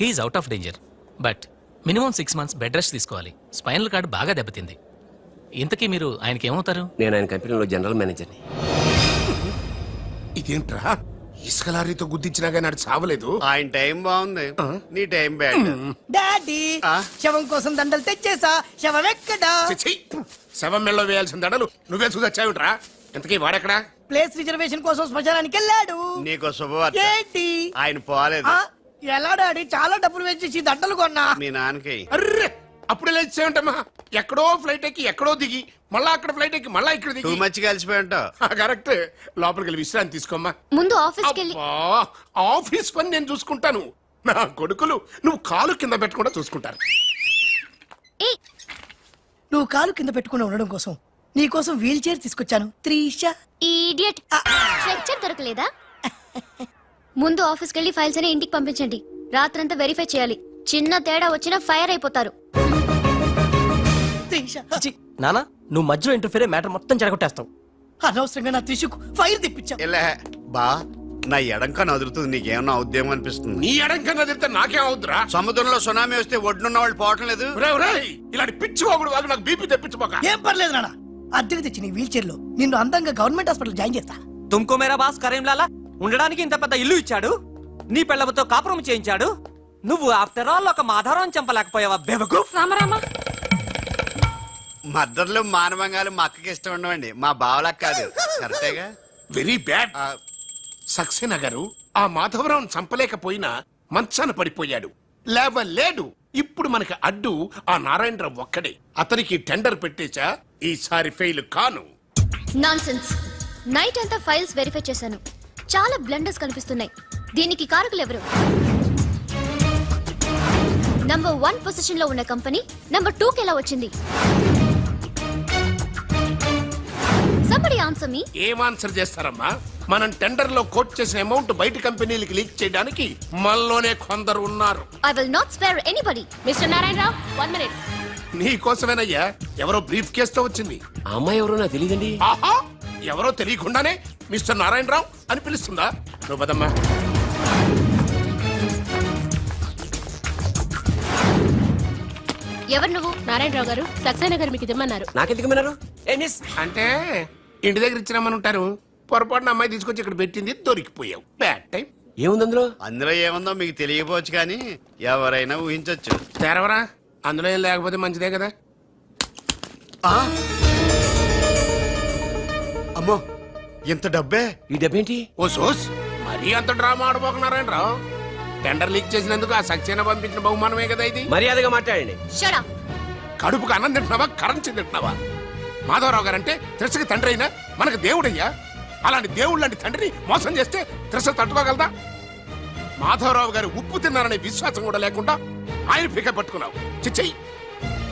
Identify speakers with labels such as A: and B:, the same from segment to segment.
A: He's out of danger, but minimum 6 months bed rest తీసుకోవాలి. Spinal cord బాగా దెబ్బతింది. ఇంతకీ మీరు ఆయనకి ఏమవుతారు?
B: నేను ఆయన కంపెనీలో జనరల్ మేనేజర్ని.
C: ఇదేంట్రా ఇసుక లారీతో గుద్దించినా కానీ నాడు చావలేదు.
D: ఆయన టైం బాగుంది, నీ టైం బ్యాడ్.
E: డాడీ శవం కోసం దండలు తెచ్చేసా. శవం ఎక్కడా?
C: చిచ్చి, శవం మెళ్ళలో వేయాల్సిన దండలు నువ్వే చూసొచ్చావుట్రా. ఇంతకీ వాడెక్కడా?
E: ప్లేస్ రిజర్వేషన్ కోసం శ్మశానానికి వెళ్ళాడు.
D: నీకు శుభవార్త,
E: ఏంటి?
D: ఆయన పోలేదు.
E: ఆ, ఎలా డాడీ? చాలా డబ్బులు వేసేసి దండలు కొన్నా.
D: మీ నాన్నకి
C: అర్రే అప్పుడే లేచేమంటమ్మా. ఎక్కడో ఫ్లైట్ ఎక్కి ఎక్కడో దిగి మళ్ళా అక్కడ ఫ్లైట్ ఎక్కి మళ్ళా ఇక్కడ
D: టూ
C: దిగి.
D: మచ్ కలిసిపోయి ఉంటావు.
C: కరెక్ట్. లోపలికి వెళ్ళి విశ్రాంతి తీసుకోమ్మా.
F: ముందు ఆఫీస్కి వెళ్ళి
C: అబ్బా, ఆఫీస్ పని నేను చూసుకుంటాను. నా కొడుకులు నువ్వు కాలు కింద పెట్టకుండా చూసుకుంటారు.
F: ఏయ్,
E: నువ్వు కాలు కింద పెట్టుకుని ఉండడం కోసం నీ కోసం వీల్ చైర్ తీసుకొచ్చాను. త్రీష
F: ఇడియట్. స్ట్రెచ్చర్ దొరకలేదా? ముందు ఆఫీస్కి వెళ్ళి ఫైల్స్ అని ఇంటికి పంపించండి. రాత్రంతా వెరిఫై చేయాలి. చిన్న తేడా వచ్చినా ఫైర్ అయిపోతారు.
E: త్రీష
G: నానా, నువ్వు మధ్యలో ఇంటర్ఫీర్ మ్యాటర్ మొత్తం చెడగొట్టేస్తావు.
E: అనవసరంగా నా త్రిషుకు ఫైర్ తెప్పించావు.
D: ఇలా బా, నా ఎడంకా నదురుతుంది. నీకేమన్నా ఉద్యమం అనిపిస్తుంది?
C: నీ ఎడం కన్నా తిరిగితే నాకేం అవుద్దురా?
D: సముద్రంలో సునామీ వస్తే ఒడ్డున్న వాళ్ళు పోవటం లేదు.
C: ఇలాంటి పిచ్చిపోకూడదు వాళ్ళు. నాకు బీపీ తెప్పించుకోక.
E: ఏం పర్లేదు నాన్న, అద్దెకి తెచ్చి నీ వీల్ చైర్ లో నిన్ను అందంగా గవర్నమెంట్ హాస్పిటల్ జాయిన్ చేస్తా.
G: తుమ్కో మేరా బాస్ కరీంలాలా ఉండడానికి ఇంత పెద్ద ఇల్లు ఇచ్చాడు. నీ పెళ్ళబతో కాపురం చేయించాడు. నువ్వు ఆఫ్టర్ ఆల్ ఒక మాధారం చంపలేకపోయావా బేవకు?
D: మద్దర్లు మానవంగాలు మా అక్కకి ఇష్టం ఉండవండి, మా బావలకు కాదు. కరెక్టేగా?
C: Very bad. సక్సేనా గారు ఆ మాధవరావు చంపలేకపోయినా మంచాన పడిపోయాడు. లేవలేడు. ఇప్పుడు మనకి అడ్డు ఆ నారాయణరావు ఒక్కడే. అతనికి టెండర్ పెట్టేచా ఈసారి ఫెయిల్ కాను.
F: నాన్సెన్స్. నైట్ అంతా ఫైల్స్ వెరిఫై చేశాను. చాలా బ్లండర్స్ కనిపిస్తున్నాయి. దీనికి కారకులు ఎవరు? నంబర్ 1 పొజిషన్ లో ఉన్న కంపెనీ నంబర్ 2 కి ఎలా వచ్చింది? Somebody answer me.
C: ఏం ఆన్సర్ చేస్తారమ్మా? మనం టెండర్ లో కోట్ చేసిన అమౌంట్ బయట కంపెనీలకి లీక్ చేయడానికి మనలోనే కొందరు ఉన్నారు.
F: I will not spare anybody. Mr. Narayanrao, 1 minute.
C: నీ కోసమేనయ్యా. ఎవరో బ్రీఫ్ కేసుతో వచ్చింది.
B: ఆ అమ్మాయి ఎవరో నాకు తెలియదండి.
C: ఆహా, ఎవరో తెలియకుండానే మిస్టర్ నారాయణరావు అని పిలుస్తుందా? నువ్వు పదమ్మా.
F: ఎవరు నువ్వు?
H: నారాయణరావు గారు సక్సేనా గారు మీకు ఇమ్మన్నారు.
B: నాకెందుకు విన్నారు?
C: అంటే ఇంటి దగ్గర ఇచ్చినామని ఉంటారు. పొరపాటున అమ్మాయి తీసుకొచ్చి ఇక్కడ పెట్టింది, దొరికిపోయావు. Bad time.
B: ఏముంది అందులో?
D: అందులో ఏముందో మీకు తెలియకపోవచ్చు, కానీ ఎవరైనా ఊహించొచ్చు.
C: తెరవరా, అందులో ఏం లేకపోతే మంచిదే కదా.
D: అమ్మో, ఇంత డబ్బే?
B: ఈ డబ్బేంటి?
C: ఓ సోస్, మరీ అంత డ్రామా ఆడబోకున్నారాయణరావు. టెండర్ లీక్ చేసినందుకు ఆ సక్సేనా పంపించిన బహుమానమే కదా ఇది.
B: మర్యాదగా మాట్లాడండి.
F: Shut up.
C: కడుపుకు అన్నం తింటున్నావా, కరెన్సీ తింటున్నావా? మాధవరావు గారంటే త్రిషకి తండ్రి అయినా మనకు దేవుడయ్యా. అలాంటి దేవుడు లాంటి తండ్రిని మోసం చేస్తే త్రిష తట్టుకోగలదా? మాధవరావు గారు ఉప్పు తిన్నారనే విశ్వాసం కూడా లేకుండా ఆయన పీక పట్టుకున్నావు. చిచ్చయ్యి,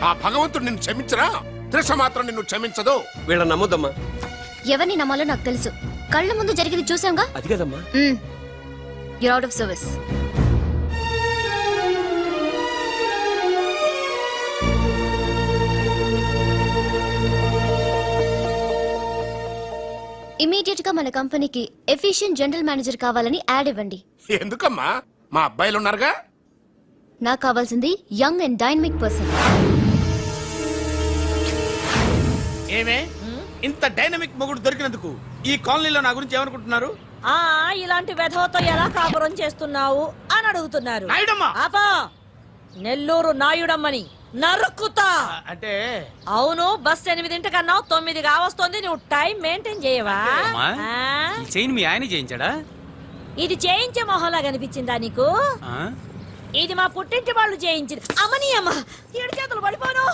C: ఆ భగవంతుడు నిన్ను క్షమించరా? త్రిష మాత్రం నిన్ను క్షమించదు.
B: వీళ్ళని నమ్మొద్దమ్మా.
F: ఎవరిని నమ్మాలో నాకు తెలుసు. కళ్ళ ముందు జరిగింది చూసాంగా.
B: అది కదమ్మా.
F: You're out of service. Immediate గా మన కంపెనీకి ఎఫిషియెంట్ జనరల్ మేనేజర్ కావాలని యాడ్ ఇవ్వండి.
C: ఎందుకమ్మా? మా అబ్బాయిలు ఉన్నారుగా.
F: నాకు కావాల్సింది యంగ్ అండ్ డైనమిక్ పర్సన్.
I: ఏమే ఇంత డైనమిక్ మొగుడు దొరికినందుకు ఈ కాలనీలో నా గురించి ఏమనుకుంటున్నారు?
H: ఇలాంటి వెధవతో ఎలా కాపురం చేస్తున్నావు అని అడుగుతున్నారు.
I: నాయుడమ్మా!
H: ఆపా! నెల్లూరు నాయుడమ్మని నరుక్కుతా.
I: అంటే
H: అవును, బస్ 8 కన్నావు, 9 కావస్తుంది. నువ్వు టైం మెయింటైన్ చేయవా?
G: చైన్ మీ ఆయన చేయించాడా?
H: ఇది చేయించే మొహంలా కనిపించిందా నీకు? ఇది మా పుట్టింటి వాళ్ళు చేయించింది. అమ్మని అమ్మ, 7 చేతులు పడిపోను.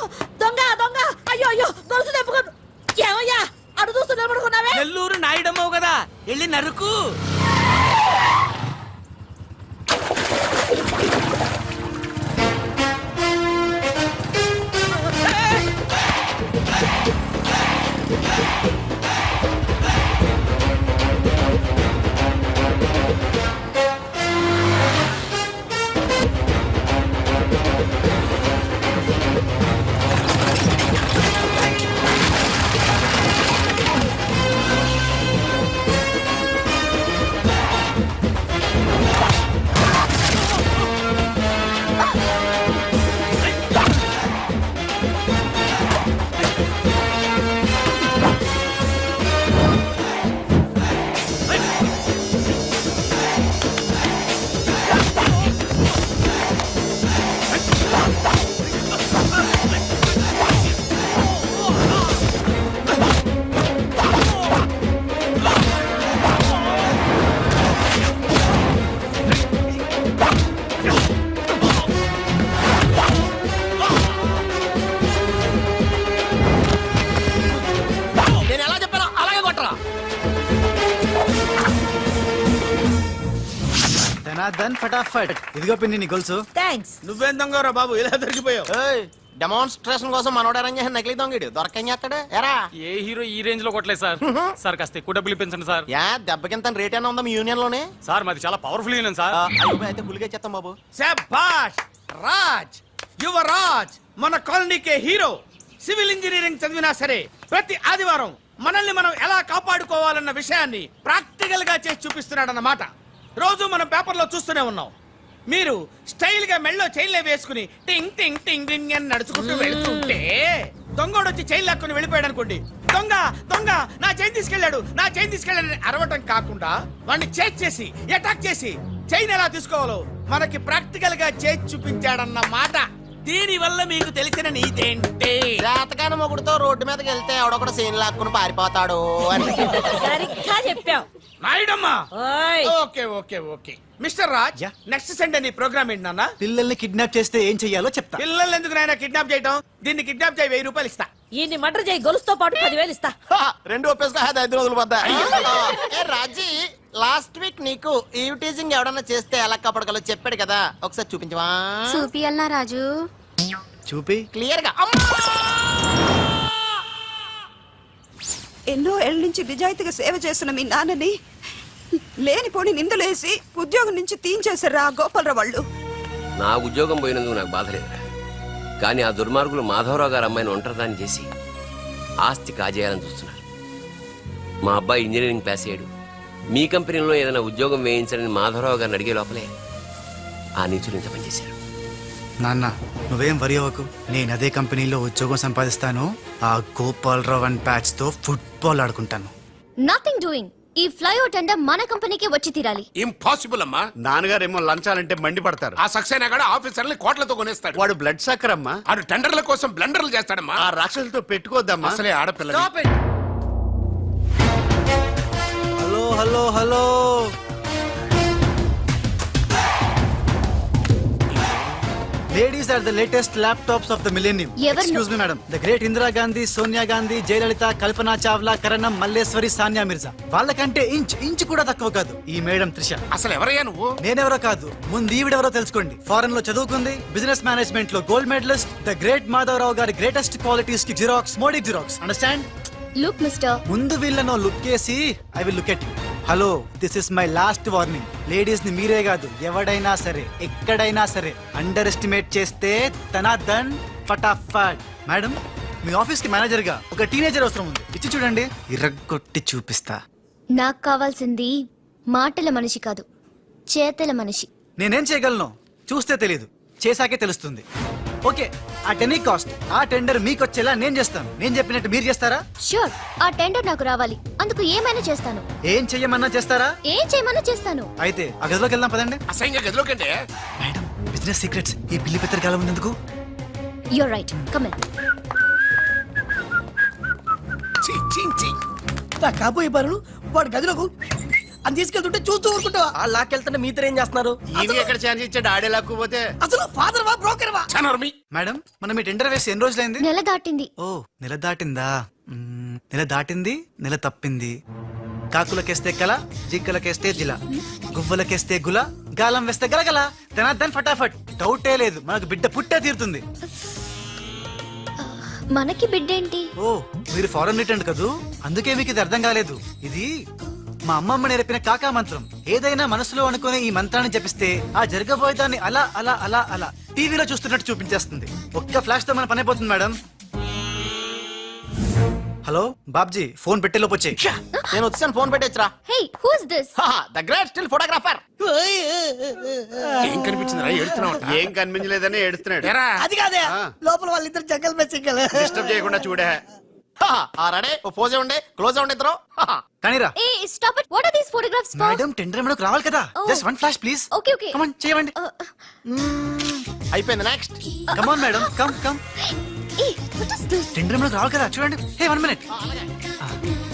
H: దొంగ దొంగ, అయ్యో అయ్యో, దొరుసు తెప్పుకోను. ఏమయ్యా అడు చూస్తూ నిలబడుకున్నావే?
I: నెల్లూరు నాయుడమ్మవు కదా, వెళ్ళి నరుకు.
J: ఫటాఫట్ ఇదిగో పిన్ని నీ గొలుసు.
H: థ్యాంక్స్.
I: నువ్వేం దొంగరా బాబు ఇలా దొరికిపోయావు?
J: డెమాన్స్ట్రేషన్ కోసం మనోడారని చేసిన నకిలీ దొంగడు దొరకని చేస్తాడు ఎరా.
G: ఏ హీరో ఈ రేంజ్ లో కొట్టలేదు సార్. సార్ కాస్త ఎక్కువ డబ్బులు ఇప్పించండి సార్.
J: యా దెబ్బకింత రేట్ అయినా ఉందా మీ యూనియన్ లోనే?
G: సార్ మాది చాలా పవర్ఫుల్ యూనియన్ సార్.
J: అయితే గులిగా చేస్తాం బాబు.
I: శభాష్ రాజ్, యువరాజ్ మన కాలనీకే హీరో. సివిల్ ఇంజనీరింగ్ చదివినా సరే ప్రతి ఆదివారం మనల్ని మనం ఎలా కాపాడుకోవాలన్న విషయాన్ని ప్రాక్టికల్ గా చేసి చూపిస్తున్నాడన్నమాట. రోజు మనం పేపర్లో చూస్తూనే ఉన్నాం. మీరు స్టైల్ గా మెళ్ళో చైన్లే వేసుకుని టింగ్ టింగ్ టింగ్ టింగ్ అని నడుచుకుంటూ వెళ్తుంటే దొంగోడు వచ్చి చైన్ లాక్కుని వెళ్ళిపోయాడు అనుకోండి. దొంగ దొంగ నా చైన్ తీసుకెళ్ళాడు, నా చైన్ తీసుకెళ్ళాడని అరవటం కాకుండా వాడిని చేజ్ చేసి అటాక్ చేసి చైన్ ఎలా తీసుకోవాలో మనకి ప్రాక్టికల్ గా చేసి చూపించాడన్న మాట. దీని వల్ల మీకు తెలిసిన నీతేంటి?
J: జాతకాన మొగుడుతో రోడ్డు మీదకి వెళ్తే ఎవడొకడు సీన్ లాక్కుని పారిపోతాడు అని.
H: సరిగ్గా చెప్పావు.
I: నాయుడమ్మా.
H: ఓయ్.
I: Okay okay okay mister Raj, next Sunday నీ ప్రోగ్రామ్ ఏంటి నాన్న?
J: పిల్లల్ని కిడ్నాప్ చేస్తే ఏం చెయ్యాలో చెప్తా.
I: పిల్లల్ని ఎందుకు నాయన కిడ్నాప్ చేయటం? దీన్ని కిడ్నాప్ చేయి, 1000 రూపాయలు ఇస్తా.
H: ఈయన్ని మర్డర్ చేయి, గొలుసుతో పాటు 10,000 ఇస్తా.
J: రెండు ఒప్పేసుకో 5 రోజులు పోతా. ఏ రాజీ, లాస్ట్ వీక్ నీకు ఈ టీజింగ్ ఎవడన్నా చేస్తే ఎలా కాపాడగలో చెప్పాడు కదా, ఒకసారి చూపించవా?
F: చూపియల్నా రాజు?
J: చూపి క్లియర్ గా.
K: ఎన్నో ఏళ్ళ నుంచి నిజాయితీగా సేవ చేస్తున్న మీ నాన్నని లేనిపోని నిందలేసి ఉద్యోగం నుంచి తీయించేశారు ఆ గోపాలరావు వాళ్ళు.
B: నా ఉద్యోగం పోయినందుకు నాకు బాధ లేదురా. కానీ ఆ దుర్మార్గులు మాధవరావు గారు అమ్మాయిని ఒంటరిదాన్ని చేసి ఆస్తి కాజేయాలని చూస్తున్నారు. మా అబ్బాయి ఇంజనీరింగ్ పాస్ అయ్యాడు, మీ కంపెనీలో ఏదైనా ఉద్యోగం వేయించాలని మాధవరావు గారిని అడిగే లోపలే ఆ నీచులు ఇంత పనిచేశారు.
J: నాన్న నువ్వేం వరి అవ్వకు, నేను అదే కంపెనీలో ఉద్యోగం సంపాదిస్తాను. ఆ గోపాలరావు అండ్ ప్యాచ్ తో ఫుట్బాల్ ఆడుకుంటాను.
F: Nothing doing. ఈ ఫ్లైఓవర్ టెండర్ మన కంపెనీకే వచ్చి తీరాలి.
C: ఇంపాసిబుల్ అమ్మా.
D: నాన్నగారేమో లంచాలంటే మండిపడతారు.
C: ఆ సక్సేనా కూడా ఆఫీసర్ని కోట్లతో కొనేస్తాడు.
D: వాడు బ్లడ్ సక్కర్ అమ్మా.
C: ఆడు టెండర్ల కోసం బ్లండర్లు చేస్తాడమ్మా.
D: ఆ రాక్షసులతో పెట్టుకోద్దమ్మా.
C: అసలే ఆడపిల్ల.
J: Hello hello hello, ladies are the latest laptops of the millennium. Excuse me madam, the great Indira Gandhi, Sonia Gandhi, Jayalalitha, Kalpana Chawla, Karnam, Malleswari, Sania Mirza వాళ్ళకంటే ఇంచ్ కూడా తక్కువ కాదు ఈ మేడం త్రిష.
C: అసలు ఎవరయ్యా నువ్వు?
J: నేనెవరో కాదు, ముందు ఈవిడెవరో తెలుసుకోండి. ఫారెన్ లో చదువుకుంది, బిజినెస్ మేనేజ్మెంట్ లో gold medalist, the great Madhavarao గారి గ్రేటెస్ట్ క్వాలిటీస్ కి xerox, Modi xerox. Understand?
F: Look mister.
J: ముందు వీళ్ళను లుక్ చేసి I will look at you. Hello, this is my last warning. Ladies ని మీరే కాదు ఎవడైనా సరే ఎక్కడైనా సరే అండర్ ఎస్టిమేట్ చేస్తే తనాదన్ ఫటాఫట్. మేడం, మీ ఆఫీస్ కి మేనేజర్ గా ఒక టీనేజర్ అవసరం ఉంది, ఇచ్చి చూడండి, ఇరగొట్టి చూపిస్తా.
F: నాకు కావాల్సింది మాటల మనిషి కాదు, చేతల మనిషి.
J: నేనేం చేయగలను చూస్తే తెలీదు, చేశాకే తెలుస్తుంది. ఓకే, అట్ ఎనీ కాస్ట్ ఆ టెండర్ మీకు వచ్చేలా నేను చేస్తాను. నేను చెప్పినట్టు మీరు చేస్తారా?
F: షూర్. ఆ టెండర్ నాకు రావాలి, అందుకు ఏమైనా చేస్తాను.
J: ఏం చెయ్యమన్నా చేస్తారా?
F: ఏం చేయమన్నా చేస్తాను.
J: అయితే ఆ గదిలోకి వెళ్దాం పదండి.
C: అసహ్యంగా గదిలోకంటే
J: మేడం, బిజినెస్ సీక్రెట్స్ ఈ పిల్లి పెద్దరు కాలం ఉన్నందుకు.
F: You're right, come in.
E: నా కాబోయే పనులు వాడు గదిలోకు అని తీసుకెళ్తుంటే చూస్తూ ఊరుకుంటావా?
J: ఆ లాక్కెళ్తుంటే మీతో ఏం చేస్తున్నారు?
D: ఈయన ఎక్కడ ఛాన్స్ ఇచ్చాడు? ఆడే లాక్కుపోతే.
E: అసలు ఫాదర్ వా బ్రోకర్ వా?
C: చనర్మి.
J: మేడం, మనం ఈ టెండర్ వేసి ఎన్ని రోజులైంది?
F: నెల దాటింది.
J: ఓ, నెల దాటిందా? నెల దాటింది, నెల తప్పింది. కాకులకేస్తే కల, జింకలకేస్తే జిల, గువ్వలకేస్తే గుల, గాలం వేస్తే గలగల, దన్ ఫటాఫట్. డౌటే లేదు, మనకు బిడ్డ పుట్టే తీరుతుంది.
F: మనకి బిడ్డేంటి?
J: ఓ, మీరు ఫారెన్ రిటర్న్ కదూ, అందుకే మీకు ఇది అర్థం కాలేదు. ఇది మా అమ్మమ్మ నేర్పిన కాకా మంత్రం. ఏదైనా మనసులో అనుకునే ఈ మంత్రాన్ని జపిస్తే ఆ జరగబోయేదాన్ని అలా అలా అలా అలా టీవీలో చూస్తున్నట్టు చూపించేస్తుంది. ఒక్క ఫ్లాష్ తో మన పని అయిపోతుంది మేడం. హలో బాబ్జీ, ఫోన్ పెట్టేలోపు వచ్చాయి. నేను వచ్చాను, ఫోన్ పెట్టేచ్చరా.
F: Hey, who is this?
J: The great still photographer.
C: ఏం కనిపించిందిరా? ఏడుతున్నావు?
D: ఏం కనిపించలేదని ఏడుస్తున్నాడు.
E: అది కాదే, లోపల వాళ్ళిద్దరు జంగల్ మే సింగల్.
D: డిస్టర్బ్ చేయకుండా చూడే.
J: రెడీ, ఓ పోజే ఉండే, క్లోజ్ ఉండే ఇద్దరు. కానీరా.
F: Hey stop it. What are these photographs for?
J: Madam, tender మనకు రావాలి కదా. Just one flash please.
F: Okay okay.
J: Come on, చేయండి. అయిపోయింది, next. Come on madam, come come.
F: Hey what is this?
J: Tender మనకు రావాలి కదా, చూడండి. Hey, 1 minute.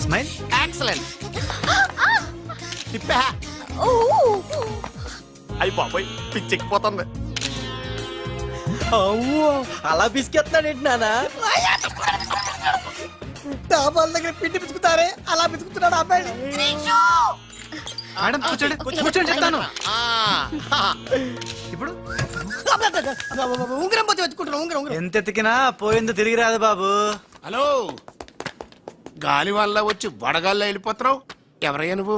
J: స్మైల్. ఎక్సలెంట్. తిప్పా.
F: ఓ
J: అయ్యి బాబోయ్, పిచ్చెక్కిపోతుంది.
G: అలా బిస్కెత్తాడేంటి నానా?
E: డాబాల దగ్గర పిండి పిసుకుతారే అలా పిసుకుతున్నాడు అబ్బాయి.
J: మేడం కూర్చోండి కూర్చోండి చెప్తాను ఇప్పుడు
E: ఉంగరం పోతే వెతుకుంటున్నా ఉంగరం
J: ఎంత ఎతికినా పోయింది తిరిగి రాదు బాబు.
C: హలో, గాలి వల్ల వచ్చి వడగాల్లో వెళ్ళిపోతున్నావు. ఎవరయ్యా నువ్వు?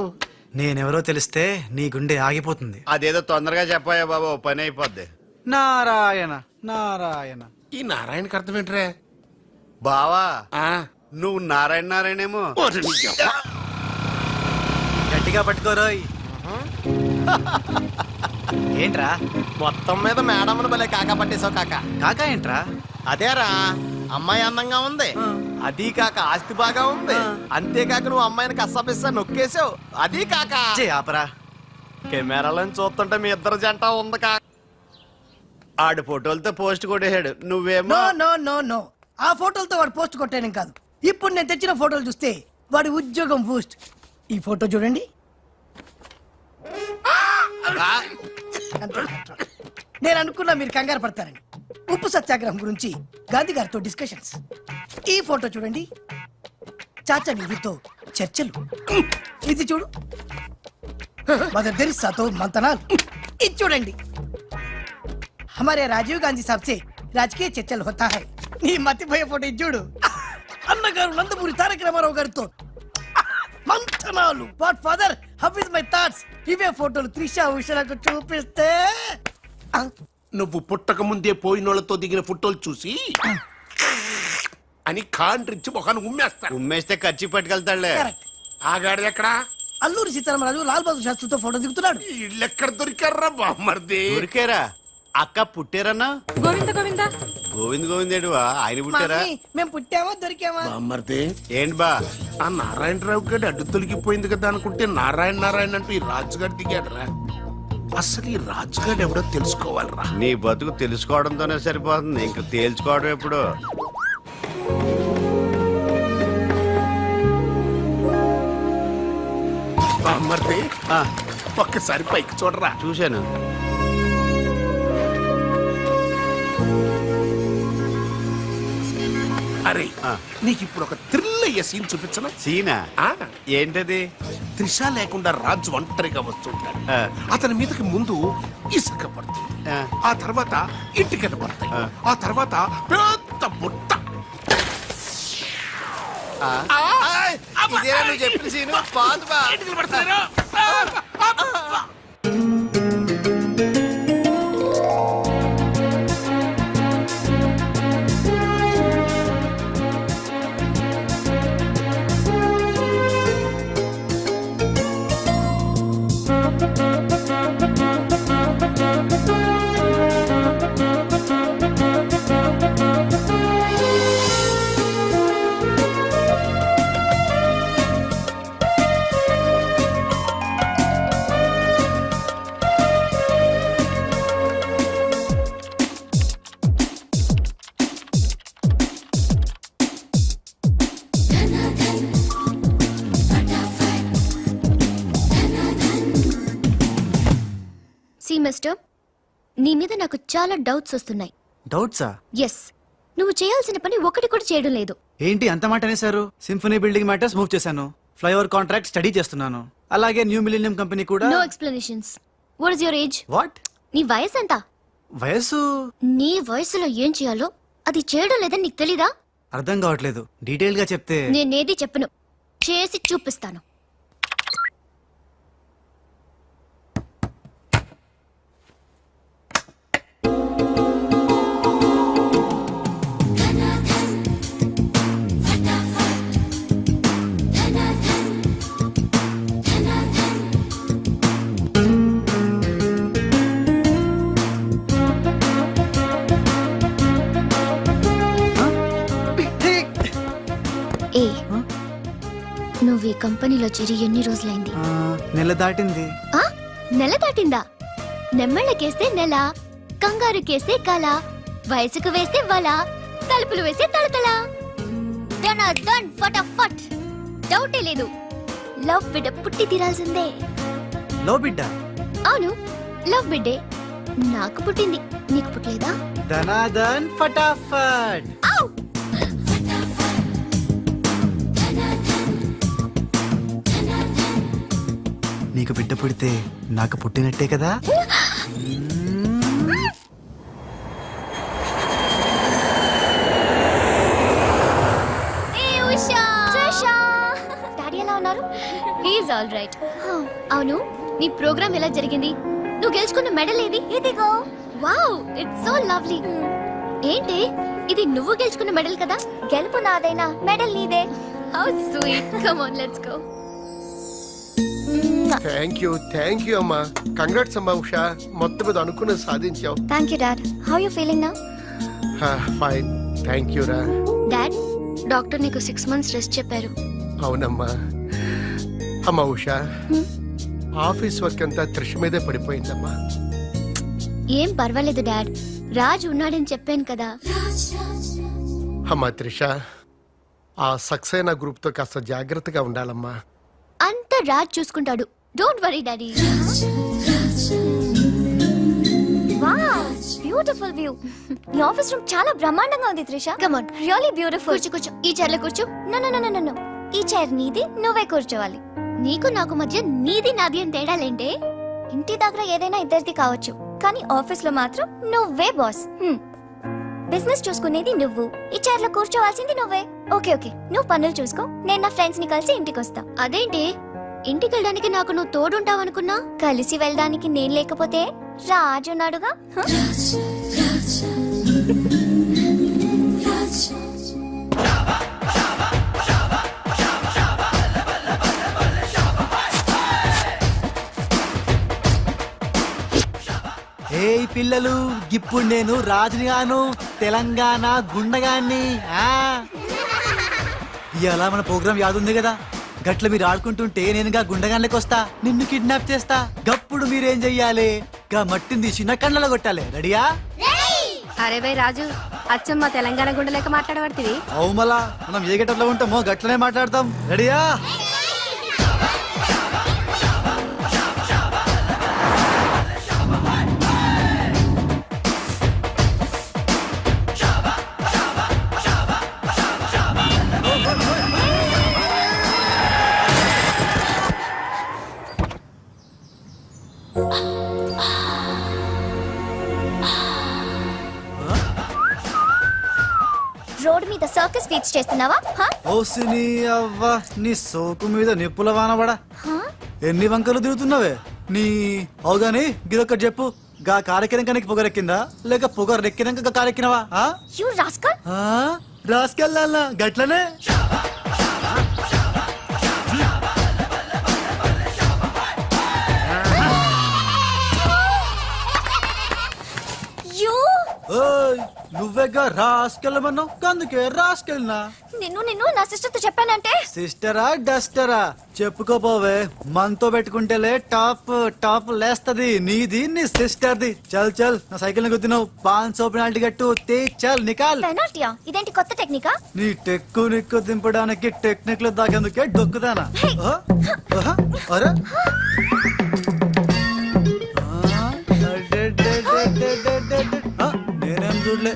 J: నేనెవరో తెలిస్తే నీ గుండె ఆగిపోతుంది.
D: అదేదో తొందరగా చెప్పాయా బాబు, ఓ పని అయిపోద్ది.
J: నారాయణ నారాయణ.
C: ఈ నారాయణకి అర్థం ఏంట్రా?
D: బావా
C: ఆ,
D: నువ్వు నారాయణ నారాయణేమో.
C: ఓరి నీ యవ్వ.
J: గట్టిగా పట్టుకోరోయ్. ఏంట్రా
G: మొత్తం మీద మేడంను భలే కాకా పట్టేశావు కాక.
J: కాకా ఏంట్రా?
G: అదేరా, అమ్మాయి అందంగా ఉంది, అది కాక ఆస్తి బాగా ఉంది, అంతేకాక నువ్వు అమ్మాయిని కష్టపిస్తా నొక్కేసావు, అది కాక
J: చే ఆపరా.
G: కెమెరాలను చూస్తుంటే మీ ఇద్దరు జంట ఉంది కాక.
D: ఆడు ఫోటోలతో పోస్ట్ కొట్టేశాడు, నువ్వేమో.
E: నో నో నో నో, ఆ ఫోటోలతో వాడు పోస్ట్ కొట్టాను కాదు. ఇప్పుడు నేను తెచ్చిన ఫోటోలు చూస్తే వాడి ఉద్యోగం బూస్ట్. ఈ ఫోటో చూడండి. నేను అనుకున్నా మీరు కంగారు పడతారని. ఉప్పు సత్యాగ్రహం గురించి గాంధీ గారితో డిస్కషన్స్. ఈ ఫోటో చూడండి, చాచా నెహ్రూతో చర్చలు. ఇది చూడు, మదర్ తెరిసాతో మంతనాలు. ఇది చూడండి, हमारे राजीव गांधी साहब से राजकीय चर्चल होता है. నీ మతిపోయే ఫోటో ఇది చూడు, అన్నగారు నందమూరి తారక రామారావు గారితో మంతనాలు. What father, how is my thoughts. ఇవే ఫోటోలు త్రిషా ఉషలకు చూపిస్తే
C: నువ్వు పుట్టక ముందే పోయినోళ్లతో దిగిన ఫోటోలు చూసి అని కాండ్రించి మొహాన్ని ఉమ్మేస్తాను.
D: ఉమ్మేస్తే ఖర్చు పట్టుకెళ్తాడులే.
E: కరెక్ట్.
C: ఆగాడు ఎక్కడా?
E: అల్లూరి సీతారామరాజు లాల్ బహదూర్ శాస్త్రితో ఫోటో దిగుతున్నాడు.
C: వీళ్ళెక్కడ దొరికారా బామ్మర్ది?
D: ఊరికేరా అక్క పుట్టారన్నా?
H: గోవింద గోవింద
D: గోవింద్ గోవిందేడువా ఆయన పుట్టారా?
E: మమ్మీ, మేము పుట్టామా దొరికామా?
C: బామ్మర్ది,
D: ఏంటి బా
C: ఆ నారాయణరావు గారి అడ్డు తొలగిపోయింది కదా అనుకుంటే నారాయణ నారాయణ అంటూ ఈ రాజుగారు దిగాడరా. అసలు ఈ రాజుగారు ఎవడో తెలుసుకోవాలరా.
D: నీ బతుకు తెలుసుకోవడంతోనే సరిపోతుంది, ఇంక తేల్చుకోవడం ఎప్పుడు.
C: బామ్మర్ది,
D: ఆ,
C: ఒక్కసారి పైకి చూడరా.
D: చూశాను.
C: అరే,
D: ఆ.
C: నీకు ఇప్పుడు ఒక థ్రిల్ అయ్యే సీన్ చూపించనా?
D: సీనా
C: ఆ,
D: ఏంటది?
C: త్రిష లేకుండా రాజు ఒంటరిగా వస్తుంటాడు.
D: ఆ.
C: అతని మీదకి ముందు ఇసుక పడుతుంది,
D: ఆ.
C: ఆ తర్వాత ఇటుకలు పడతాయి,
D: ఆ.
C: ఆ తర్వాత పెద్ద బుట్ట.
D: ఇదేనా నువ్వు చెప్పిన సీను? బాగుంది బా.
C: ఇటుకలు పడతాయిరా.
F: సి మిస్టర్, నీ మీద నాకు చాలా డౌట్స్ వస్తున్నాయి.
J: డౌట్సా?
F: ఎస్, నువ్వు చేయాల్సిన పని ఒకటి కూడా చేయడం లేదు.
J: ఏంటి అంత మాట అనేసారు? సింఫనీ బిల్డింగ్ మ్యాటర్స్ మూవ్ చేశాను, ఫ్లైఓవర్ కాంట్రాక్ట్ స్టడీ చేస్తున్నాను, అలాగే న్యూ మిలీనియం కంపెనీ కూడా.
F: No explanations. What is your age?
J: What?
F: నీ వయసు ఎంత?
J: వయసు
F: నీ వయసులో ఏం చేయాలో అది చేయడం లేదని నీకు తెలీదా?
J: అర్థం కావట్లేదు, డీటెయిల్ గా చెప్తే.
F: నేనేది చెప్పను, చేసి చూపిస్తాను. ఏ, నువ్వు ఈ కంపెనీలో చేరి ఎన్ని రోజులైంది?
J: నెల దాటింది.
F: ఆ? నెల దాటిందా? నెమ్మళ్ళకేస్తే నెల, కంగారుకేస్తే కల, వయసుకు వేస్తే వల, తలుపులు వేస్తే తలతల. డన్ ఫటాఫట్. డౌటే లేదు, లవ్ బిడ్డ పుట్టి తీరాల్సిందే.
J: లో బిడ్డ?
F: అవును, లవ్ బిడ్డే నాకు పుట్టింది, నీకు పుట్టలేదా?
J: ధనాధన్ ఫటాఫట్.
F: ఔ!
J: నీ నీకు బిడ్డ పుడితే నాకు పుట్టినట్టే కదా.
F: డాడీ ఎలా ఉన్నారు? He's all right. అవును, నీ ప్రోగ్రామ్ ఎలా జరిగింది? నువ్వు గెలుచుకున్న మెడల్ ఏది? ఇదిగో. Wow, it's so lovely. ఏంటి ఇది, నువ్వు గెలుచుకున్న మెడల్ కదా? గెలుపు నాదైనా మెడల్ నీదే. How sweet. Come on, let's go.
L: Thank you అమ్మా. కంగ్రాట్స్ అమ్మా ఉషా, మొత్తం మీద అనుకున్నది సాధించావు.
F: Thank you dad. How you feeling now?
L: Fine, thank you రా.
F: డాడ్, డాక్టర్ నీకు 6 months రెస్ట్ చెప్పారు.
L: అవునమ్మా. అమ్మా ఉషా, ఆఫీస్ వర్క్ అంతా త్రిష మీదే పడిపోయిందమ్మా.
F: ఏం పర్వాలేదు డాడ్, రాజ్ ఉన్నాడని చెప్పాను కదా.
L: అమ్మా త్రిష, ఆ సక్సేనా గ్రూప్ తో కాస్త జాగ్రత్తగా ఉండాలమ్మా.
F: అంతా రాజ్ చూసుకుంటాడు. Don't worry daddy. Wow, beautiful view. ఈ ఆఫీస్ రూమ్ చాలా బ్రహ్మాండంగా ఉంది Trisha. Come on, really beautiful. కూర్చో, ఈ చైర్ లో కూర్చో. నో, ఈ చైర్ నీది, నువ్వే కూర్చోవాలి. నీకు నాకు మధ్య నీది నాది అని తేడాలేంటే? ఇంటి దగ్గర ఏదైనా ఇద్దరిది కావచ్చు, కానీ ఆఫీస్ లో మాత్రం నువ్వే బాస్. బిజినెస్ చూసుకునేది నువ్వు, ఈ చైర్ లో కూర్చోవాల్సింది నువ్వే. ఓకే, నువ్వు పనులు చూసుకో, నేను నా ఫ్రెండ్స్ ని కలిసి ఇంటికి వస్తా. అదేంటి, ఇంటికి వెళ్ళడానికి నాకు నువ్వు తోడుంటావు అనుకున్నా? కలిసి వెళ్ళడానికి నేను లేకపోతే రాజు ఉన్నాడుగా.
J: ఏయ్ పిల్లలు, ఇప్పుడు నేను రాజుని గాను, తెలంగాణ గుండగాన్ని. ఇలా మన ప్రోగ్రామ్ యాదుంది కదా, గట్ల మీరు ఆడుకుంటుంటే నేనుగా గుండగాన్లకి వస్తా, నిన్ను కిడ్నాప్ చేస్తా. గప్పుడు మీరేం చెయ్యాలి? గా మట్టిని తీసి నా కళ్ళలో కొట్టాలి. రెడీయా?
F: అరే బై రాజు, అచ్చమ్మ తెలంగాణ గుండెలేక మాట్లాడబడుతుంది.
J: అవు మళ్ళా మనం ఏ గట్టలో ఉంటామో గట్లనే మాట్లాడతాం. రెడీయా?
F: రోడ్ మీద సర్కస్ ఫీట్స్ చేస్తున్నావా?
J: ఓసిని అవ్వ, నీ సోకు మీద నిప్పుల వానబడా. ఎన్ని వంకలు తిరుగుతున్నావే నీ. అవుగాని గిదొక్కటి చెప్పు, గా కారెక్కినాక నీకు పొగరెక్కిందా, లేక పొగరెక్కినాక కారెక్కినవా?
F: You rascal.
J: రాసుకెళ్ళాలా గట్లనే. నువ్వేగా రాసుకెళ్ళమన్నావు, అందుకే రాసుకెళ్ళినా.
F: నిన్ను నా సిస్టర్ తో చెప్పానంటే.
J: సిస్టరా డస్టరా చెప్పుకోపోవే, మనతో పెట్టుకుంటేలే టాప్ లేస్తది నీది, నీ సిస్టర్ది. చల్ నా సైకిల్ గుద్దినావు, 500 పెనాల్టీ గట్టు, చల్ నికాల్.
F: పెనాల్టీయా? ఇదేంటి కొత్త టెక్నికా?
J: నీ నిక్కు దింపడానికి టెక్నిక్ లో దాగేందుకే డొక్కుదానా? అరే నేనేం చూడలే.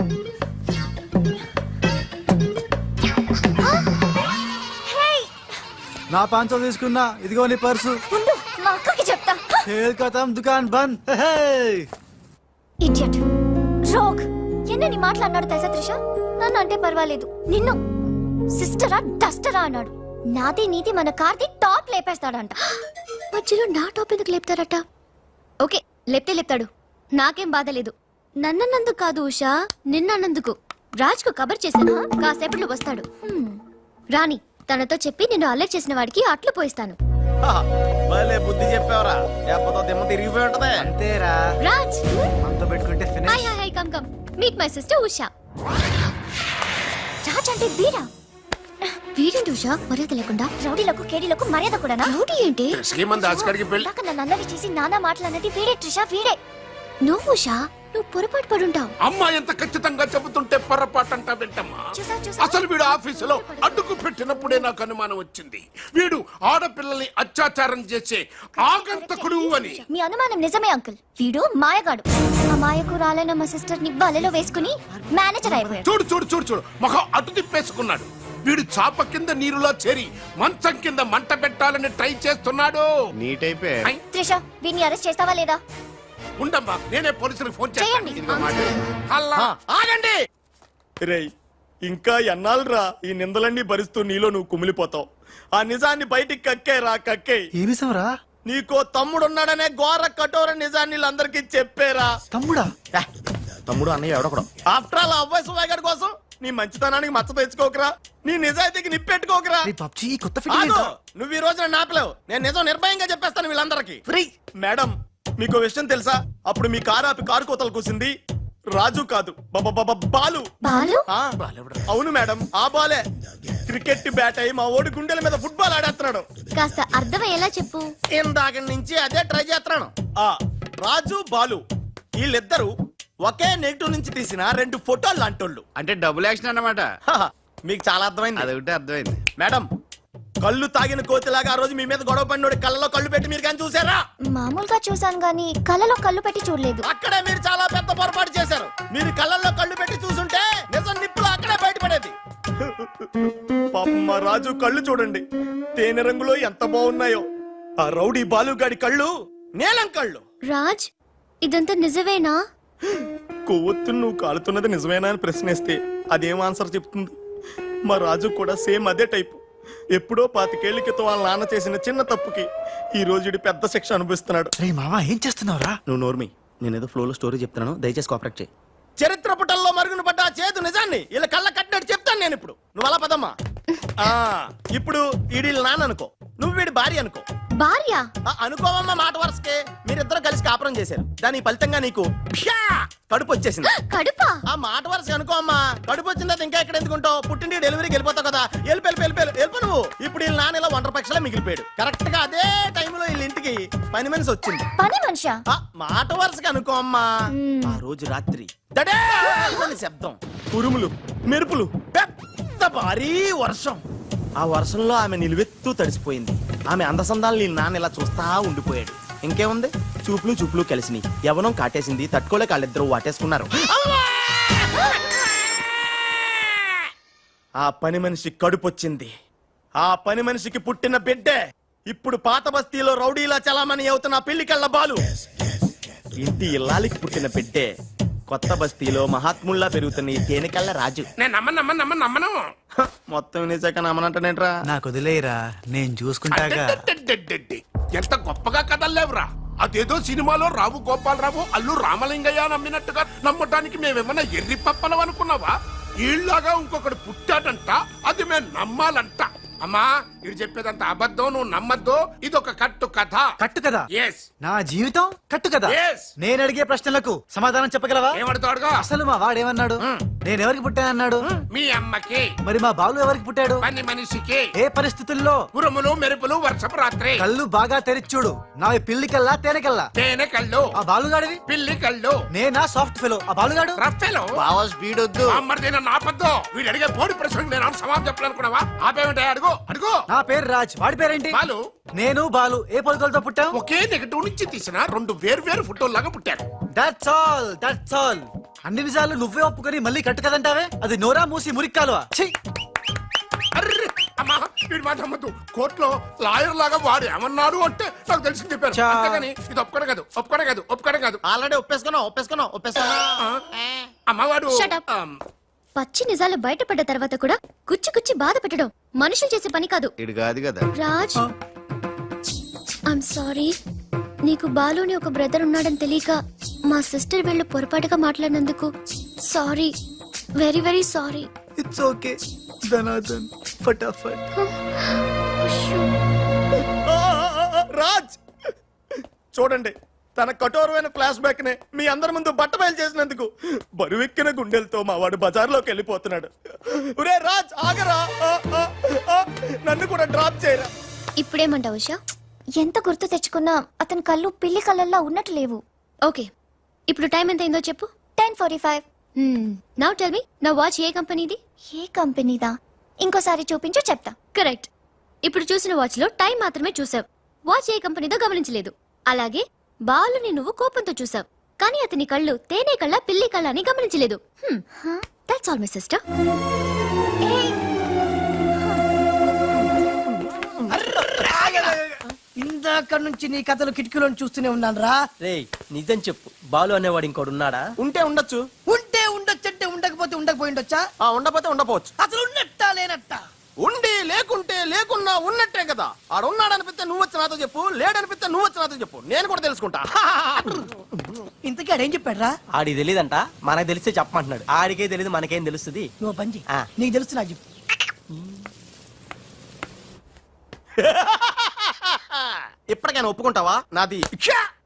J: నా 500 తీసుకున్నా, ఇదిగో నీ పర్సు.
F: మా అక్కకి చెప్తా.
J: ఖతం దుకాన్ బంద్.
F: Idiot, rogue. ఎన్నని మాట్లాడినాడు తెలుసా త్రిష? నన్ను అంటే పర్వాలేదు, నిన్ను సిస్టరా డస్టరా అన్నాడు. నాది నీది మన కార్ది టాప్ లేపేస్తాడంట. మధ్యలో నా టాప్ ఎందుకు లేపుతారట? ఓకే, లేపుతాడు, నాకేం బాధ లేదు. నన్నందుకు కాదు ఉషా, నిన్నందుకు. రాజ్ కు కబర్ చేశాను, కాసేపట్లో వస్తాడు. రాణి, తనతో చెప్పి నిన్ను అల్లరి చేసిన వాడికి అట్లు పోయిస్తాను.
I: బుద్ధి చెప్పావరా, తిరిగిపోయి ఉంటది.
J: అంతేరా
F: రాజ్,
J: మనతో పెట్టుకుంటే
F: hi come meet my sister Usha. Raj అంటే వీడా? వీడేంటి ఉషా మర్యాద లేకుండా? రౌడీలకు కేడీలకు మర్యాద కూడా. రౌడీ ఏంటి? నన్ను అల్లరి చేసి నానా మాటలన్నది వీడే త్రిష, వీడే. నువ్వు ఉషా, నువ్వు పొరపాటు పడుంటావు.
C: అమ్మా ఎంత ఖచ్చితంగా చెబుతుంటే పొరపాటు అంటా వింటమ్మా. అసలు వీడు ఆఫీసులో అడ్డుకు పెట్టినప్పుడే నాకు అనుమానం వచ్చింది, వీడు ఆడపిల్లల్ని అత్యాచారం చేసే ఆగంతకుడు అని.
F: మీ అనుమానం నిజమే అంకుల్. వీడు మాయగాడు. ఆ మాయకు రాలైన మా సిస్టర్ ని బలలో వేసుకుని మేనేజర్ అయిపోయాడు.
C: చూడు ముఖం అటు తిప్పేసుకున్నాడు. వీడు చాప కింద నీరులో చేరి మంచం కింద మంట పెట్టాలని ట్రై చేస్తున్నాడు.
D: నీట్ అయిపోయి
C: ఐ,
F: త్రిష వీడిని అరెస్ట్ చేస్తావా లేదా?
C: ఉండమ్మా, నేనే పోలీసులకు ఫోన్ చేస్తాను.
F: చేయండి.
C: హల్లా, ఆగండి.
M: రేయ్ ఇంకా ఎన్నాళ్ళరా ఈ నిందలన్నీ భరిస్తూ నీలో నువ్వు కుమిలిపోతావు. ఆ నిజాన్ని బయటికి కక్కేరా కక్కే.
J: ఏ నిజంరా?
M: నీకో తమ్ముడున్నాడనే ఘోర కఠోర నిజాన్ని వీళ్ళందరికీ చెప్పేరా.
J: తమ్ముడా?
M: తమ్ముడు అన్నయ్య ఎవడొకడు. ఆఫ్టర్ ఆల్ అవ్వై సుబాయ్ గారి కోసం నీ మంచితనానికి మచ్చ తెచ్చుకోకరా, నీ నిజాయితీకి నిప్పెట్టుకోకరా.
J: పబ్జి కొత్త
M: ఆగు! నువ్వు ఈ రోజున నాపలేవు. నేను నిజం నిర్భయంగా చెప్పేస్తాను వీళ్ళందరికీ. మేడం మీకు విషయం తెలుసా? అప్పుడు మీ కారు ఆపి కారు కోతలు కూసింది రాజు కాదు, బాలు.
F: బాలు
M: ఆ, అవును మేడం, ఆ బాలే క్రికెట్ బ్యాట్ అయి మా ఓడి గుండెల మీద ఫుట్బాల్ ఆడేస్తున్నాడు.
F: కాస్త అర్థమయ్యేలా చెప్పు.
M: ఇందాక నుంచి అదే ట్రై చేస్తున్నాను. ఆ రాజు బాలు వీళ్ళిద్దరూ ఒకే నెగిటివ్ నుంచి తీసిన 2 ఫోటోలు లాంటోళ్ళు.
D: అంటే డబుల్ యాక్షన్ అన్నమాట.
M: మీకు చాలా అర్థమైంది.
D: అదొకటి అర్థమైంది.
M: మేడం కళ్ళు తాగిన కోతిలాగా ఆ రోజు మీ మీద గొడవ పడినోడి కళ్ళలో కళ్ళు పెట్టి మీరు కానీ చూసారా?
F: మామూలుగా చూసాను గానీ కళ్ళలో కళ్ళు పెట్టి చూడలేదు.
M: అక్కడే మీరు చాలా పెద్ద పొరపాటు చేశారు. మీరు కళ్ళల్లో కళ్ళు పెట్టి చూసుంటే నిజం నిప్పులు అక్కడే బయటపడేది. పాపం మా రాజు కళ్ళు చూడండి, తేనె రంగులో ఎంత బాగున్నాయో. ఆ రౌడీ బాలుగాడి కళ్ళు నీలం కళ్ళు.
F: రాజ్ ఇదంతా నిజమేనా?
M: కొవ్వొత్తు నువ్వు కాలుతున్నది నిజమేనా అని ప్రశ్నిస్తే అదేం ఆన్సర్ చెప్తుంది? మా రాజు కూడా సేమ్ అదే టైపు. ఎప్పుడో 25 ఏళ్ల క్రితం వాళ్ళ నాన్న చేసిన చిన్న తప్పుకి ఈ రోజు పెద్ద శిక్ష అనుభవిస్తున్నాడు.
J: రే మావా ఏం చేస్తున్నావురా?
M: నువ్వు నోర్మి, నేనేదో ఫ్లోలో స్టోరీ చెప్తున్నాను, దయచేసి కోఆపరేట్ చేయి. చరిత్ర పుటల్లో మరుగున పడ్డ ఆ చేదు నిజాన్ని ఇలా కళ్ళ కట్టినట్టు చెప్తాను నేను ఇప్పుడు. నువ్వు అలా పదమ్మా. ఇప్పుడు ఈడి నాన్న అనుకో, నువ్వు వీడి భార్య అనుకో.
F: భార్య?
M: అనుకోవమ్మా, మాట వరుసకే మీరిద్దరు కలిసి కాపురం చేశారు. దాని ఫలితంగా నీకు కడుపు వచ్చేసింది.
F: కడుపా?
M: ఆ మాట వరుస అనుకో అమ్మా. కడుపు వచ్చిన తర్వాత ఇంకా ఎక్కడ ఎందుకుంటావు? పుట్టింటి డెలివరీకి వెళ్ళిపోతావు కదా. వెళ్ళిపో నువ్వు. ఇప్పుడు వీళ్ళ నాన్న ఇలా ఒంటరి పక్షలా మిగిలిపోయాడు. కరెక్ట్ గా అదే టైంలో వీళ్ళ ఇంటికి పని మనిషి వచ్చింది.
F: పని మనిషా?
M: మాట వరుసగా అనుకో అమ్మా. ఆ రోజు రాత్రి దడే శబ్దం, ఉరుములు, మెరుపులు, పెద్ద భారీ వర్షం. ఆ వర్షంలో ఆమె నిలువెత్తు తడిసిపోయింది. ఆమె అందసందాలు నీ నాన్న ఇలా చూస్తా ఉండిపోయాడు. ఇంకేముంది, చూపులు కలిసినాయి. యవనం కాటేసింది, తట్టుకోలేక వాళ్ళిద్దరూ వాటేసుకున్నారు. ఆ పని మనిషి కడుపొచ్చింది. ఆ పని మనిషికి పుట్టిన బిడ్డే ఇప్పుడు పాత బస్తీలో రౌడీలా చలామణి అవుతున్న పెళ్లికళ్ళ బాలు. ఇంటి ఇల్లాలికి పుట్టిన బిడ్డే కొత్త బస్తీలో మహాత్ముల్లా పెరుగుతున్న ఈ తేనెకళ్ళ రాజు.
C: నేను నమ్మను.
M: మొత్తం నిజాక నమ్మనంటేంట్రా?
J: నాకు వదిలేరా, నేను చూసుకుంటాగా.
C: అడ్డడ్డడ్డడ్డడ్డి. ఎంత గొప్పగా కథల్లేవురా. అదేదో సినిమాలో రావు గోపాలరావు అల్లు రామలింగయ్య నమ్మినట్టుగా నమ్మటానికి మేమేమన్నా ఎర్రి పప్పలం అనుకున్నావా? ఈళ్ళగా ఇంకొకడు పుట్టాడంట, అది మేము నమ్మాలంట. అమ్మా ఇది చెప్పేదంత అబద్ధం, నువ్వు నమ్మద్దు. ఇది ఒక కట్టు కథ.
J: కట్టు కదా?
C: ఎస్.
J: నా జీవితం కట్టు కదా?
C: Yes.
J: నేను అడిగే ప్రశ్నలకు సమాధానం చెప్పగలవా?
C: ఏమడతాడుగా?
J: అసలు మా వాడేమన్నాడు? నేను ఎవరికి పుట్టానన్నాడు?
C: మీ అమ్మకి.
J: మరి మా బాలు ఎవరికి పుట్టాడు?
C: పని మనిషికి.
J: ఏ పరిస్థితుల్లో?
C: ఉరుములు మెరుపులు వర్షపు రాత్రి.
J: కళ్ళు బాగా తెరిచూడు. నావి పిల్లి కల్లా తేనె కల్లా?
C: తేనె కళ్ళు.
J: ఆ బాలుగాడివి?
C: పిల్లి కళ్ళు.
J: నేనా సాఫ్ట్ ఫెలో? ఆ బాలుగాడు
C: రఫెలో.
D: బావా స్పీడ్ వద్దు.
C: అమ్మర్దైనా నాపద్దు. వీడు అడిగే పోడి ప్రశ్నకు నేను సమాధానం చెప్పాలనుకున్నావా? ఆపేమిటే? అడుగు.
J: నా పేరు రాజ్, వాడి పేరేంటి?
C: బాలు.
J: నేను బాలు ఏ పొలకలతో పుట్టావు?
C: ఒకే నెగటివ్ నుంచి తీసిన 2 వేర్వేరు ఫోటోల్లాగా పుట్టారు.
J: That's all. అన్ని నిజాలు నువ్వే ఒప్పుకొని మళ్ళీ కట్టు కదంటావే? అది నోరా మూసి మురిక్కాలువా?
C: అర్రే అమ్మా వీడి మాట నమ్మద్దు. కోర్టులో లాయర్ లాగా వాడు ఏమన్నాడు అంటే నాకు తెలిసి చెప్పారు. అంతేగాని ఇది ఒప్పుకోవడం కాదు.
M: ఆల్రెడీ ఒప్పేసుకున్నావు.
C: అమ్మవాడు
F: Shut up. పచ్చి నిజాలు బయటపడ్డ తర్వాత కూడా గుచ్చి బాధ పెట్టడం మనుషులు చేసే పని కాదు.
D: ఇడు కాదు కదా.
F: Raj I'm sorry. నీకు బాలుని ఒక బ్రదర్ ఉన్నాడని తెలియక మా సిస్టర్ వీళ్ళు పొరపాటుగా మాట్లాడినందుకు sorry, very very sorry.
J: It's okay ధనాధన్ ఫటాఫట్.
M: రాజ్ చూడండి, తన కఠోరమైన ఫ్లాష్ బ్యాక్ నే మీ అందరి ముందు బట్టబయలు చేసినందుకు బరువెక్కిన గుండెలతో మా వాడు బజార్లోకి వెళ్ళిపోతున్నాడు. ఒరే రాజ్ ఆగరా, నన్ను కూడా డ్రాప్ చేయరా.
F: ఇప్పుడేమంటావు ఉషా? ఎంత గుర్తు తెచ్చుకున్నా అతని కళ్ళు పిల్లి కళ్ళల్లో ఉన్నట్టు లేవు. ఓకే, ఇప్పుడు టైం ఎంత అయిందో చెప్పు. 10:45. నౌ టెల్ మీ, నా వాచ్ ఏ కంపెనీది? ఏ కంపెనీదా? ఇంకోసారి చూపించు చెప్తా. కరెక్ట్. ఇప్పుడు చూసిన వాచ్ లో టైం మాత్రమే చూసావు, వాచ్ ఏ కంపెనీదో గమనించలేదు. అలాగే బాలుని నువ్వు కోపంతో చూసావు, కానీ అతని కళ్ళు తేనె కళ్ళ పిల్లి కళ్ళ అని గమనించలేదు. That's all my sister.
E: ఇందాక నుంచి నీ కథలు కిటికీలో చూస్తూనే ఉన్నాను రా.
M: రేయ్ నిజం చెప్పు, బాలు అనేవాడు ఇంకోడు ఉన్నాడా? ఉంటే ఉండొచ్చు.
E: ఉంటే ఉండొచ్చంటే ఉండకపోతే ఉండకపోయి ఉండొచ్చా?
M: ఉండపోతే ఉండపోవచ్చు.
E: అసలు ఉన్నట్టా లేనట్టా?
M: ఉండి లేకుంటే లేకున్నా ఉన్నట్టే కదా. ఆడు ఉన్నాడనిపిస్తే నువ్వు వచ్చి నాతో చెప్పు, లేడనిపిస్తే నువ్వు వచ్చి నాతో చెప్పు, నేను కూడా తెలుసుకుంటా.
E: ఇంతకీ ఆడేం చెప్పాడు రా?
M: ఆడికి తెలియదంట, మనకు తెలిస్తే చెప్పమంటున్నాడు. ఆడికే తెలియదు, మనకేం తెలుస్తుంది?
E: నువ్వు పంచి
M: ఆ.
E: నీకు తెలుసు నాకు చెప్పు.
M: ఇప్పటికైనా ఒప్పుకుంటావా? నాది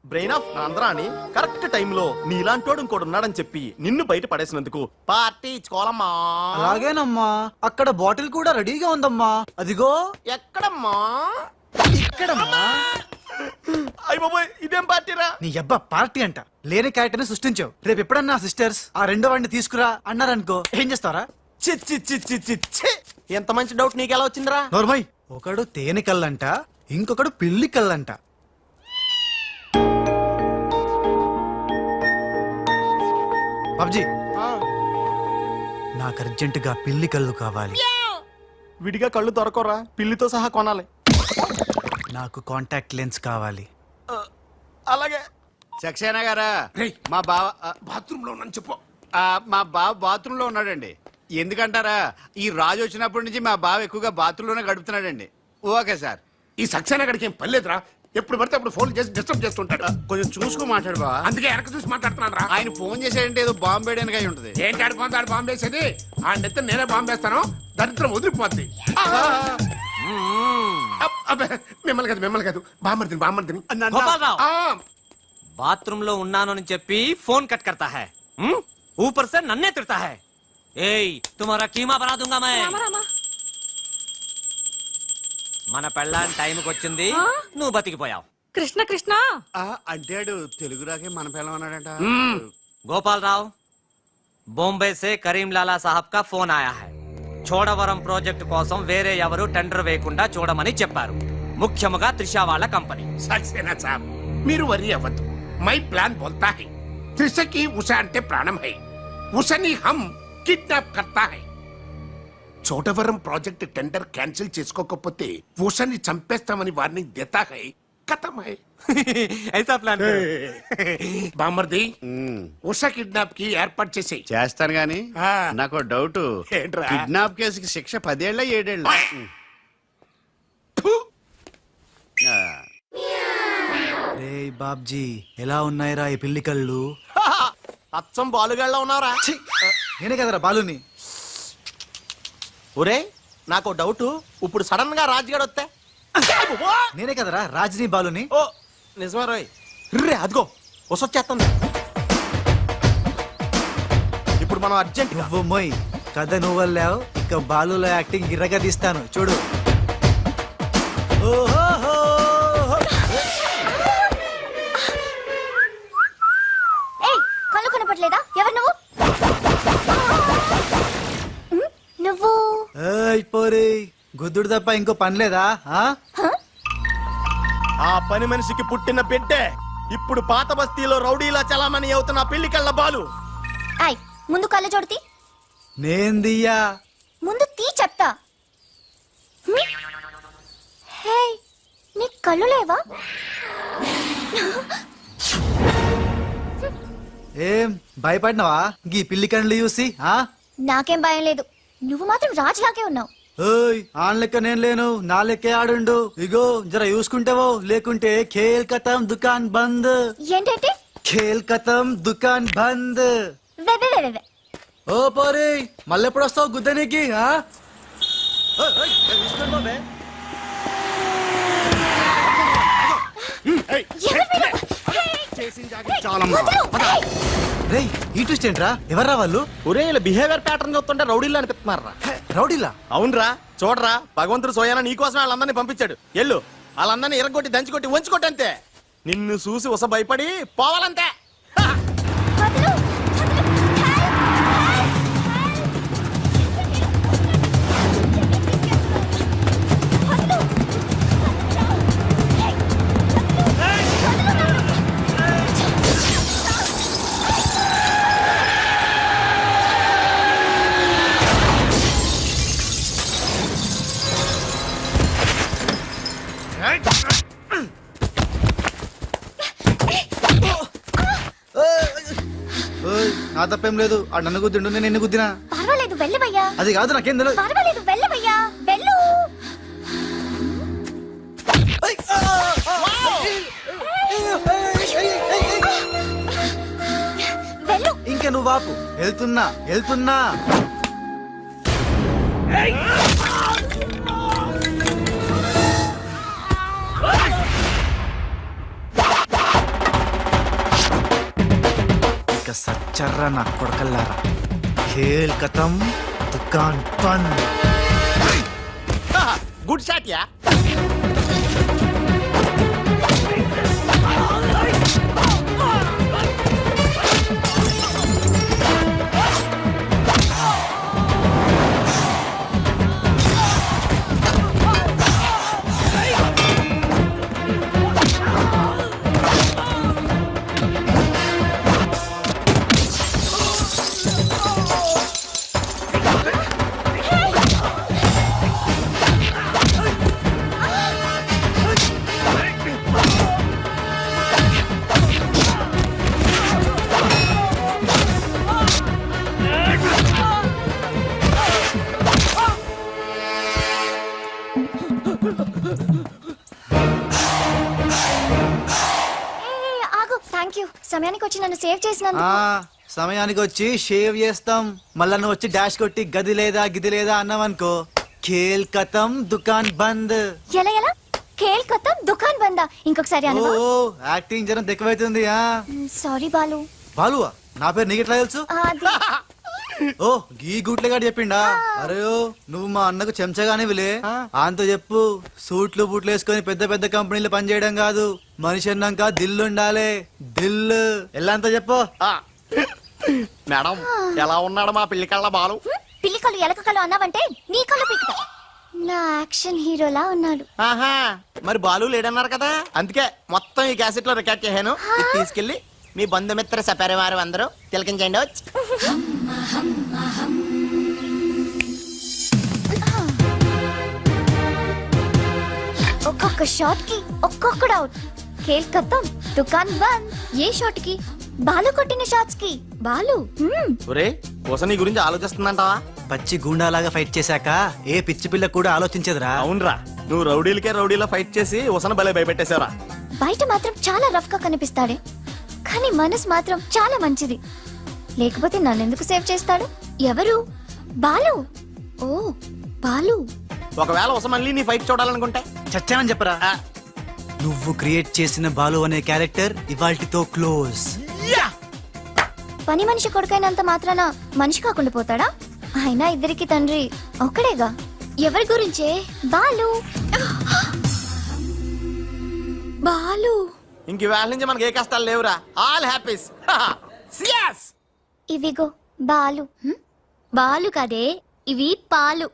M: బ్రెయిన్ ఆఫ్ ఆంధ్రా అని కరెక్ట్ టైంలో నీలాంటోడు ఇంకోటి ఉన్నాడని చెప్పి నిన్ను బయట పడేసినందుకు పార్టీ ఇచ్చుకోవాలమ్మా.
J: అలాగేనమ్మా, అక్కడ బాటిల్ కూడా రెడీగా ఉందమ్మా. అదిగో.
M: ఎక్కడమ్మా?
J: ఇక్కడమ్మా.
M: అయ్య బాబోయ్, ఇదేం పార్టీరా?
J: నీ అబ్బా పార్టీ అంట. లేని క్యారెక్టర్ ని సృష్టించావు. రేపు ఎప్పుడన్నా సిస్టర్స్ ఆ రెండో వాడిని తీసుకురా అన్నారనుకో, ఏం చేస్తారా?
M: చి చి చి చి చి చి. ఎంత మంచి డౌట్ నీకెలా వచ్చిందిరా?
J: నోర్మయ్, ఒకడు తేనె కళ్ళంట, ఇంకొకడు పిల్లి కళ్ళంట. బాబ్జీ, నాకు అర్జెంటుగా పిల్లి కళ్ళు కావాలి.
M: విడిగా కళ్ళు దొరకరా, పిల్లితో సహా కొనాలి.
J: నాకు కాంటాక్ట్ లెన్స్ కావాలి.
M: అలాగే.
D: సక్సేనా గారా,
C: రేయ్.
D: మా బావ
C: బాత్రూమ్ లో ఉన్నాను చెప్పు.
D: మా బావ బాత్రూమ్ లో ఉన్నాడండి. ఎందుకంటారా, ఈ రాజు వచ్చినప్పటి నుంచి మా బావ ఎక్కువగా బాత్రూమ్ లోనే గడుపుతున్నాడండి. Okay sir.
C: ఈ సక్సేనా గడికి ఏం పర్లేదురా, ఎప్పుడు పడితే అప్పుడు ఫోన్ చేసి డిస్టర్బ్ చేస్తుంటాడు.
D: కొంచెం చూసుకో మాట్లాడు బావ.
C: అందుకే వెనక చూసి మాట్లాడుతున్నాను రా.
D: ఆయన ఫోన్ చేసాడంటే ఏదో బాంబు వేయడానికి అయి ఉంటది.
C: ఏంటి ఆడిపోతాడు బాంబు వేసేది? ఆ నెత్త నేనే బాంబు వేస్తాను, దరిద్రం వదిలిపోద్ది. మిమ్మల్ని కాదు బామ్మర్దిని.
G: గోపాలరావు, బాత్రూమ్ లో ఉన్నాను అని చెప్పి ఫోన్ కట్ करता है, ऊपर से नन्हे तिरता है. ఏయ్, తుమారా కీమా బనా दूंगा मैं. మన పెళ్ళాన్ టైంకి వచ్చింది, నువ్వు బతికిపోయావు.
H: కృష్ణ కృష్ణ
D: అంటాడు తెలుగు రాకే మన పిల్ల ఉన్నాడంట.
G: గోపాలరావు, బొంబే సే కరీంలాలా సాహబ్ కా ఫోన్ ఆయా హై. చోడవరం ప్రాజెక్ట్ కోసం వేరే ఎవరు టెండర్ వేయకుండా చూడమని చెప్పారు, ముఖ్యముగా త్రిషా వాళ్ళ కంపెనీ.
C: సక్సేనా సాబ్, మీరు వరి అవ్వద్దు. మై ప్లాన్ బోల్తా హై, త్రిషకి ఉషా అంటే ప్రాణం హై, ఉషని హమ్ కిడ్నాప్ కర్తా హై. చోటవరం ప్రాజెక్ట్ టెండర్ క్యాన్సిల్ చేసుకోకపోతే ఉషని చంపేస్తామని వార్నింగ్ దేతా హై. ఖతం హై.
G: ఐసా ప్లాన్
C: బామర్ది, ఉషా కిడ్నాప్ కి ఏర్పాటు చేసి
D: చేస్తాను గాని
C: ఆ.
D: నాకు డౌట్.
C: ఏంట్రా?
D: కిడ్నాప్ కేసుకి శిక్ష 10 ఏళ్ళ 7 ఏళ్ళ?
J: రే బాబ్జీ, ఎలా ఉన్నాయిరా ఈ పిల్లి కళ్ళు?
M: అచ్చం బాలుగాళ్ళ ఉన్నావురా.
J: ఛీ! నేనే కదరా బాలుని.
M: ఒరే, నాకు డౌట్. ఇప్పుడు సడన్ గా రాజుగాడు వస్తే?
J: నేనే కదరా రాజనీ బాలుని.
M: ఓ నిజమే రోయ్. రే అదిగో వసొచ్చేస్తుంది. ఇప్పుడు మనం అర్జెంట్
J: నువ్వు మొయ్, కథ నువ్వు వెళ్ళావు, ఇక బాలులో యాక్టింగ్ గిర్రగా తీస్తాను చూడు. ఓహో,
F: ఏయ్, కళ్ళు కనపట్లేదా? ఎవరు నువ్వు? నువ్వు
J: పోరే, గుద్దుడు తప్ప ఇంకో పని లేదా?
M: ఆ పని మనిషికి పుట్టిన బిడ్డే ఇప్పుడు పాత బస్తీలో రౌడీలా చలామణి అవుతున్న పిల్లి కళ్ళ బాలు.
F: ఆయ్, ముందు కళ్ళు చూడతి.
J: నేందియ్యా.
F: ముందు తీ చెప్తా. హే, నీ కళ్ళు లేవా?
J: ఏం భయపడినావా గీ పిల్లి కళ్ళు చూసి?
F: నాకేం భయం లేదు, నువ్వు మాత్రం రాజులాగే ఉన్నావు.
J: ఓయ్, ఆన్ లెక్క నేను లేను, నా లెక్కే ఆడుండు. ఇగో జర చూసుకుంటావో, లేకుంటే ఖేల్ ఖతం దుకాన్ బంద్.
F: ఏంటంటే?
J: ఖేల్ ఖతం దుకాన్ బంద్.
F: వే వే వే వే.
J: ఓ పోరే, మళ్ళెప్పుడు వస్తావు గుద్దనికి? రేయ్, ఈ ట్విస్ట్ ఏంట్రా? ఎవర్రా వాళ్ళు?
M: ఒరే, ఇలా బిహేవియర్ ప్యాటర్న్ చూస్తుంటే రౌడీలు అనిపిస్తున్నారా?
J: రౌడీలా?
M: అవునరా, చూడరా, భగవంతుడు సోయానా నీకోసం వాళ్ళందరినీ పంపించాడు. ఎల్లు, వాళ్ళందరినీ ఎరగొట్టి దంచుకొట్టి వంచుకొట్టి అంతే. నిన్ను చూసి ఉస భయపడి పోవాలంతే.
F: వదలు, వదలు.
J: తప్పేం లేదు ఆ నన్ను గుద్దిండు నేను ఎన్ని గుద్దినా
F: పర్వాలేదు వెళ్ళవయ్యా.
J: అది కాదు నాకేం తెలియదు
F: పర్వాలేదు వెళ్ళవయ్యా, వెళ్ళు. వెళ్ళు.
J: ఇంకా నువ్వు వాపు వెళ్తున్నా వెళ్తున్నా ఇక సచ్చర్రా నా కొడకల్లారా ఖేల్ కథం దుకాన్ బంద్
M: గుడ్ షాట్ యా.
F: ఆగు. థ్యాంక్ యూ, సమయానికి వచ్చి నన్ను సేవ్ చేసినందుకు.
J: సమయానికి వచ్చి షేవ్ చేస్తాం మళ్ళా నువ్వు వచ్చి డాష్ కొట్టి గది లేదా గిది లేదా అన్నావనుకో ఖేల్ కథం దుకాన్ బంద్
F: ఎలా ఎలా? ఖేల్ ఖతం దుకాన్ బందా? ఇంకొకసారి
J: ఓ
F: అనవా?
J: యాక్టింగ్ జరం ఎక్కువైతుంది
F: సారీ బాలు.
J: బాలువా నా పేరు నీకు ఎట్లా తెలుసు
F: అది
J: ఓ గీ గుట్లేగాడు చెప్పిండా అరే ఓ నువ్వు మా అన్నకు చెంచగానే విలే అంతో చెప్పు సూట్లు బూట్లు వేసుకొని పెద్ద పెద్ద కంపెనీలు పనిచేయడం కాదు మనిషి అన్నాక దిల్లు ఉండాలి దిల్లు ఎల్లంతా చెప్పు
M: మేడం ఎలా ఉన్నాడు మా పిల్లి కళ్ళ బాలు?
F: పిల్లి కళ్ళు ఎలక కళ్ళు అన్నావంటే నీ కళ్ళు పీకుతా. నా యాక్షన్ హీరోలా ఉన్నాడు.
M: ఆహా మరి బాలు లేడన్నారు కదా, అందుకే మొత్తం ఈ క్యాసెట్ లో రికార్డ్ చేశాను. ఇది తీసుకెళ్లి మీ బంధుమిత్ర సపరివారు అందరూ తిలకించండి. వచ్చి
F: ఒక్కొక్క షాట్ కి ఒక్కొక్కడు అవుట్. ఖేల్ ఖతం దుకాన్ బంద్. ఏ షాట్ కి? బాలు కొట్టిన షాట్స్ కి. బాలు
M: ఒరే కోసం నీ గురించి ఆలోచిస్తుందంటావా?
J: పచ్చి గూండాలాగా ఫైట్ చేశాక ఏ పిచ్చి పిల్ల కూడా ఆలోచించదురా
M: అవునరా, నువ్వు రౌడీలకే రౌడీలో ఫైట్ చేసి ఉసన భలే భయపెట్టేశావురా.
F: బయట మాత్రం చాలా రఫ్ గా కనిపిస్తాడే, కానీ మనసు మాత్రం చాలా మంచిది. లేకపోతే నన్నెందుకు సేవ్ చేస్తాడు? ఎవరు? బాలు. ఓ బాలు.
M: ఒకవేళ ఉస మళ్ళీ నీ ఫైట్ చూడాలనుకుంటే
J: చచ్చానని చెప్పరా నువ్వు క్రియేట్ చేసిన బాలు అనే క్యారెక్టర్ ఇవాల్టితో క్లోజ్.
F: పని మనిషి కొడుకైనంత మాత్రాన మనిషి కాకుండా పోతాడా? అయినా ఇద్దరికి తండ్రి ఒక్కడేగా. ఎవరి గురించే? బాలు. బాలు.
M: ఇంక వేళ నుంచి మనకి ఏ కష్టాలు లేవురా, ఆల్ హ్యాపీస్.
F: ఇవిగో బాలు. బాలు కదే, ఇవి పాలు.